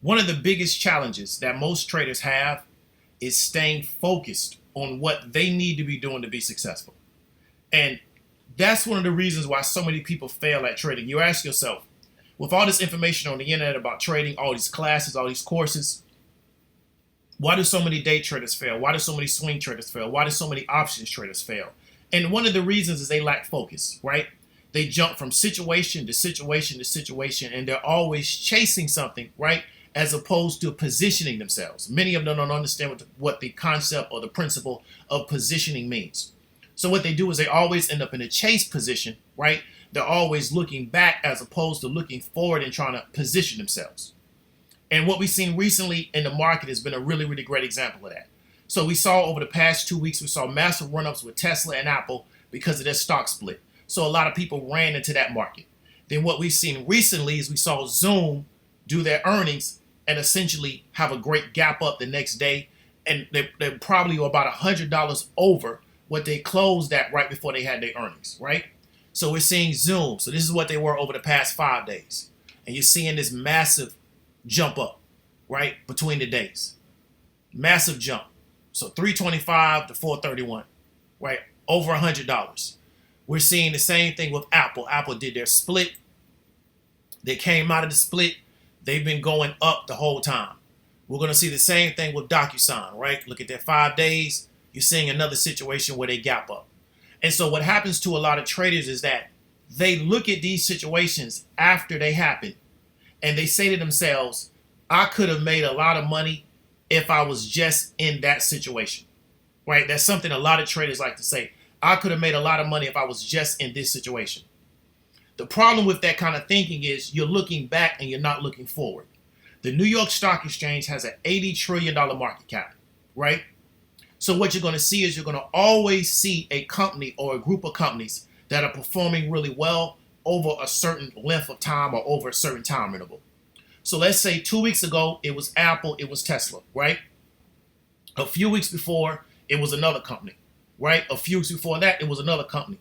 One of the biggest challenges that most traders have is staying focused on what they need to be doing to be successful. And that's one of the reasons why so many people fail at trading. You ask yourself, with all this information on the internet about trading, all these classes, all these courses, why do so many day traders fail? Why do so many swing traders fail? Why do so many options traders fail? And one of the reasons is they lack focus, right? They jump from situation to situation to situation, and they're always chasing something, right? As opposed to positioning themselves. Many of them don't understand what the concept or the principle of positioning means. So what they do is they always end up in a chase position, right? They're always looking back as opposed to looking forward and trying to position themselves. And what we've seen recently in the market has been a really, really great example of that. So we saw over the past 2 weeks, we saw massive run-ups with Tesla and Apple because of their stock split. So a lot of people ran into that market. Then what we've seen recently is we saw Zoom do their earnings and essentially have a great gap up the next day. And they're probably about $100 over what they closed at right before they had their earnings, right? So we're seeing Zoom. So this is what they were over the past 5 days. And you're seeing this massive jump up, right, between the days. Massive jump. So 325 to 431, right? Over $100. We're seeing the same thing with Apple. Apple did their split. They came out of the split. They've been going up the whole time. We're going to see the same thing with DocuSign, right? Look at their 5 days. You're seeing another situation where they gap up. And so what happens to a lot of traders is that they look at these situations after they happen and they say to themselves, I could have made a lot of money if I was just in that situation, right? That's something a lot of traders like to say. I could have made a lot of money if I was just in this situation. The problem with that kind of thinking is you're looking back and you're not looking forward. The New York Stock Exchange has an $80 trillion market cap, right? So what you're going to see is you're going to always see a company or a group of companies that are performing really well over a certain length of time or over a certain time interval. So let's say 2 weeks ago, it was Apple, it was Tesla, right? A few weeks before, it was another company, right? A few weeks before that, it was another company.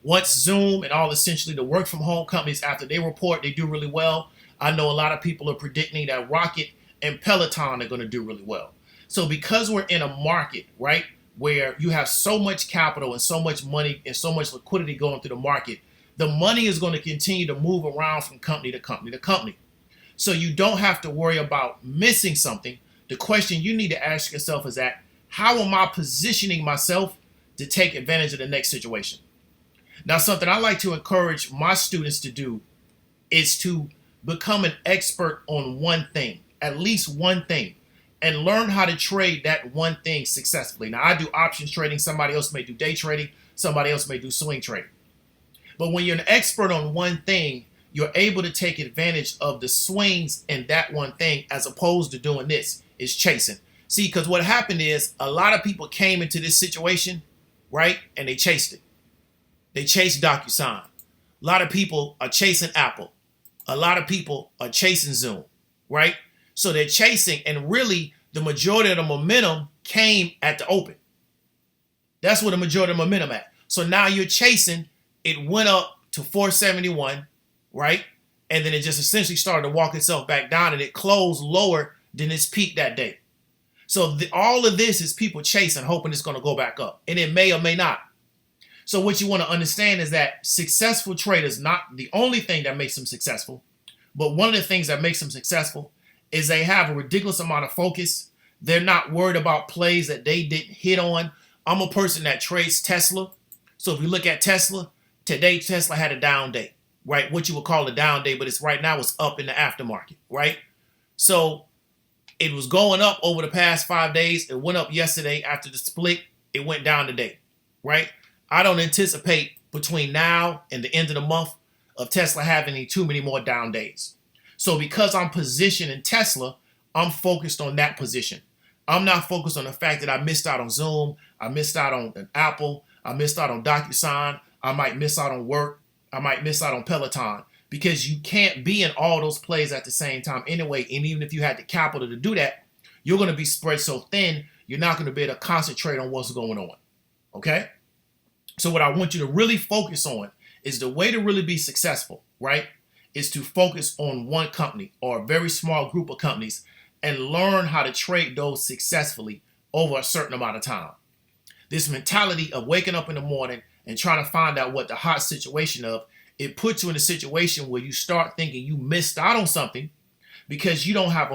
Once Zoom and all essentially the work from home companies, after they report, they do really well. I know a lot of people are predicting that Rocket and Peloton are going to do really well. So because we're in a market, right, where you have so much capital and so much money and so much liquidity going through the market, the money is going to continue to move around from company to company to company. So you don't have to worry about missing something. The question you need to ask yourself is that, how am I positioning myself to take advantage of the next situation? Now, something I like to encourage my students to do is to become an expert on one thing, at least one thing, and learn how to trade that one thing successfully. Now, I do options trading. Somebody else may do day trading. Somebody else may do swing trading. But when you're an expert on one thing, you're able to take advantage of the swings in that one thing as opposed to doing this, is chasing. See, because what happened is a lot of people came into this situation, right, and they chased it. They chased DocuSign. A lot of people are chasing Apple. A lot of people are chasing Zoom, right? So they're chasing, and really the majority of the momentum came at the open. That's where the majority of the momentum at. So now you're chasing, it went up to 471, right? And then it just essentially started to walk itself back down, and it closed lower than its peak that day. So all of this is people chasing, hoping it's going to go back up, and it may or may not. So what you want to understand is that successful traders, not the only thing that makes them successful, but one of the things that makes them successful is they have a ridiculous amount of focus. They're not worried about plays that they didn't hit on. I'm a person that trades Tesla. So if you look at Tesla, today Tesla had a down day, right? What you would call a down day, but it's right now it's up in the aftermarket, right? So it was going up over the past 5 days. It went up yesterday after the split. It went down today, right? I don't anticipate between now and the end of the month of Tesla having too many more down days. So because I'm positioned in Tesla, I'm focused on that position. I'm not focused on the fact that I missed out on Zoom, I missed out on Apple, I missed out on DocuSign, I might miss out on work, I might miss out on Peloton, because you can't be in all those plays at the same time anyway. And even if you had the capital to do that, you're going to be spread so thin, you're not going to be able to concentrate on what's going on. Okay? So what I want you to really focus on is the way to really be successful, right, is to focus on one company or a very small group of companies and learn how to trade those successfully over a certain amount of time. This mentality of waking up in the morning and trying to find out what the hot situation of, it puts you in a situation where you start thinking you missed out on something because you don't have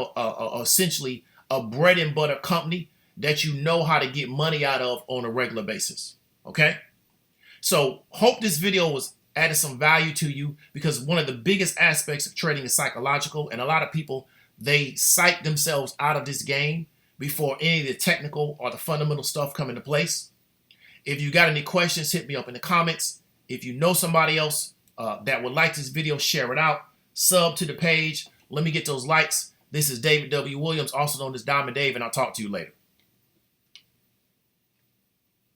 essentially a bread and butter company that you know how to get money out of on a regular basis. Okay? So hope this video was added some value to you, because one of the biggest aspects of trading is psychological, and a lot of people, they psych themselves out of this game before any of the technical or the fundamental stuff come into place. If you got any questions, hit me up in the comments. If you know somebody else that would like this video, share it out. Sub to the page. Let me get those likes. This is David W. Williams, also known as Diamond Dave, and I'll talk to you later.